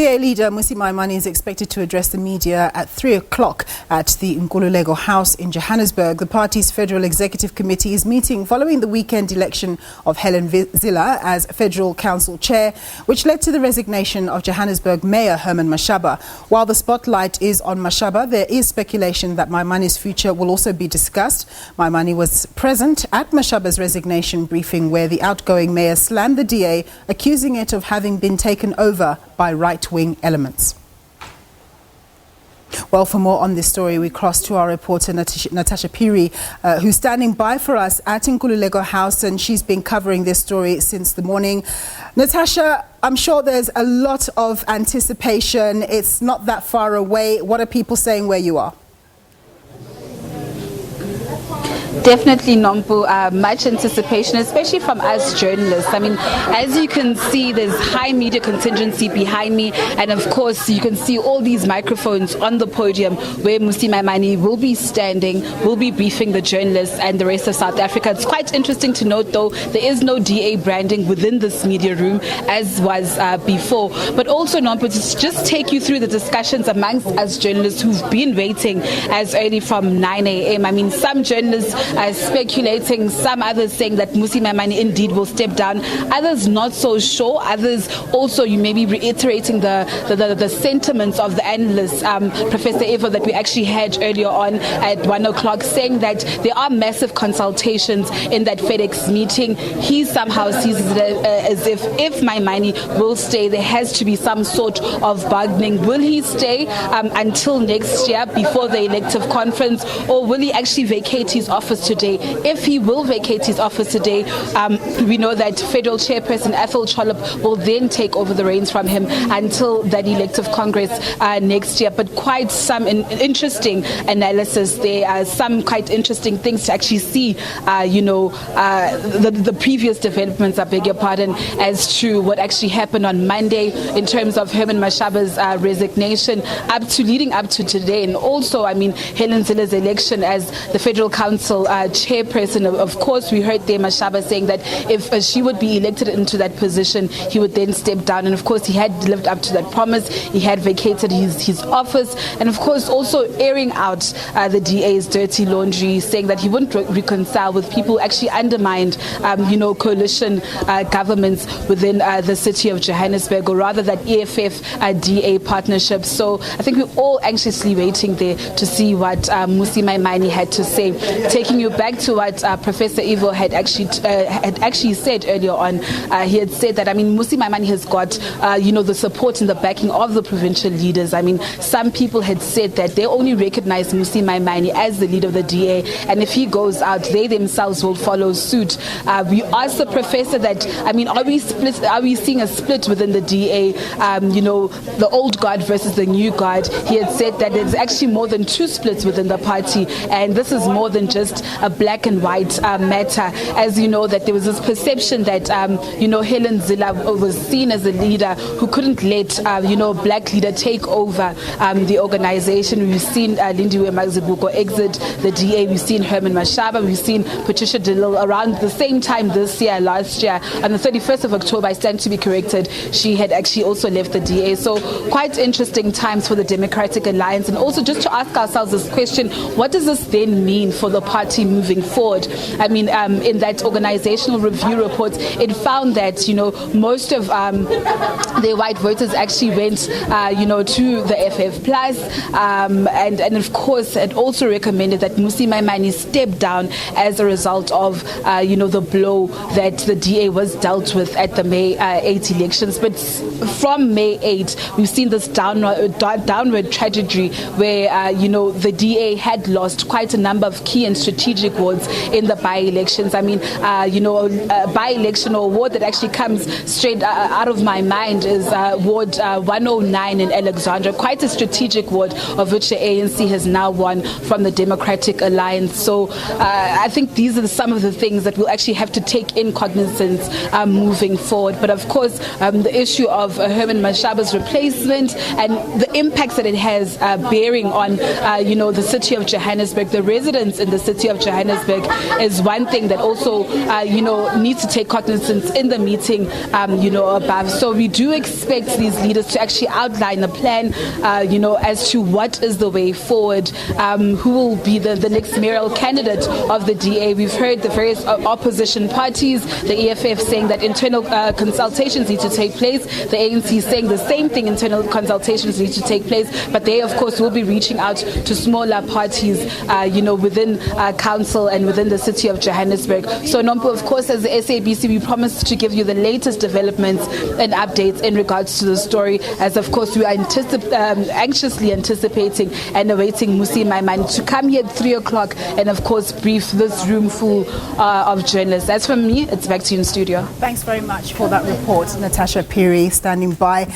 DA leader Mmusi Maimane is expected to address the media at 3 o'clock at the Nkululeko House in Johannesburg. The party's Federal Executive Committee is meeting following the weekend election of Helen Zille as Federal Council Chair, which led to the resignation of Johannesburg Mayor Herman Mashaba. While the spotlight is on Mashaba, there is speculation that Maimane's future will also be discussed. Maimane was present at Mashaba's resignation briefing where the outgoing mayor slammed the DA, accusing it of having been taken over by right-wing elements. Well, for more on this story, we cross to our reporter Natasha Phiri, who's standing by for us at Nkululeko House, and she's been covering this story since the morning. Natasha, I'm sure there's a lot of anticipation. It's not that far away. What are people saying where you are? Definitely, Nompu, much anticipation, especially from us journalists. I mean, as you can see, there's high media contingency behind me, and of course, you can see all these microphones on the podium where Mmusi Maimane will be standing, will be briefing the journalists and the rest of South Africa. It's quite interesting to note, though, there is no DA branding within this media room, as was before. But also, Nompu, to just take you through the discussions amongst us journalists who've been waiting as early from 9 a.m. I mean, some journalists speculating, some others saying that Mmusi Maimane indeed will step down, others not so sure, others also you may be reiterating the sentiments of the analyst, Professor Evo, that we actually had earlier on at 1 o'clock, saying that there are massive consultations in that FedEx meeting. He somehow sees it as if Maimane will stay, there has to be some sort of bargaining. Will he stay until next year before the elective conference, or will he actually vacate his office today? If he will vacate his office today, we know that Federal Chairperson Ethel Chollop will then take over the reins from him until that elective Congress next year. But quite some interesting analysis. There are some quite interesting things to actually see, the previous developments, I beg your pardon, as to what actually happened on Monday in terms of Herman Mashaba's resignation leading up to today. And also, I mean, Helen Zille's election as the Federal Council chairperson. Of course, we heard there Mashaba saying that if she would be elected into that position, he would then step down. And of course, he had lived up to that promise. He had vacated his office. And of course, also airing out the DA's dirty laundry, saying that he wouldn't reconcile with people who actually undermined, coalition governments within the city of Johannesburg, or rather that EFF-DA partnership. So I think we're all anxiously waiting there to see what Mmusi Maimane had to say. Taking you back to what Professor Evo had actually said earlier on, he had said that, I mean, Mmusi Maimane has got, the support and the backing of the provincial leaders. I mean, some people had said that they only recognize Mmusi Maimane as the leader of the DA, and if he goes out, they themselves will follow suit. We asked the professor that, I mean, are we seeing a split within the DA, the old guard versus the new guard? He had said that there's actually more than two splits within the party, and this is more than just a black and white matter. As you know, that there was this perception that Helen Zille was seen as a leader who couldn't let black leader take over the organization. We've seen Lindiwe Mazibuko exit the DA. We've seen Herman Mashaba. We've seen Patricia de Lille around the same time last year. On the 31st of October, I stand to be corrected, she had actually also left the DA. So quite interesting times for the Democratic Alliance. And also just to ask ourselves this question, what does this then mean for the party moving forward? I mean, in that organizational review report, it found that, most of the white voters actually went, to the FF Plus. And of course, it also recommended that Mmusi Maimane step down as a result of, the blow that the DA was dealt with at the May 8 elections. But from May 8, we've seen this downward trajectory where, the DA had lost quite a number of key and strategic wards in the by-elections. I mean, a by-election or ward that actually comes straight out of my mind is Ward 109 in Alexandra, quite a strategic ward of which the ANC has now won from the Democratic Alliance. So I think these are some of the things that we'll actually have to take in cognizance moving forward. But of course, the issue of Herman Mashaba's replacement and the impacts that it has bearing on, the city of Johannesburg, the residents in the city of of Johannesburg is one thing that also, needs to take cognizance in the meeting, above. So we do expect these leaders to actually outline a plan, as to what is the way forward, who will be the next mayoral candidate of the DA. We've heard the various opposition parties, the EFF saying that internal consultations need to take place, the ANC saying the same thing, internal consultations need to take place, but they of course will be reaching out to smaller parties, within council and within the city of Johannesburg. So Nompo, of course, as the SABC, we promised to give you the latest developments and updates in regards to the story, as of course we are anxiously anticipating and awaiting Mmusi Maimane to come here at 3 o'clock and of course brief this room full of journalists. That's from me. It's back to you in studio. Thanks very much for that report, Natasha Phiri, standing by.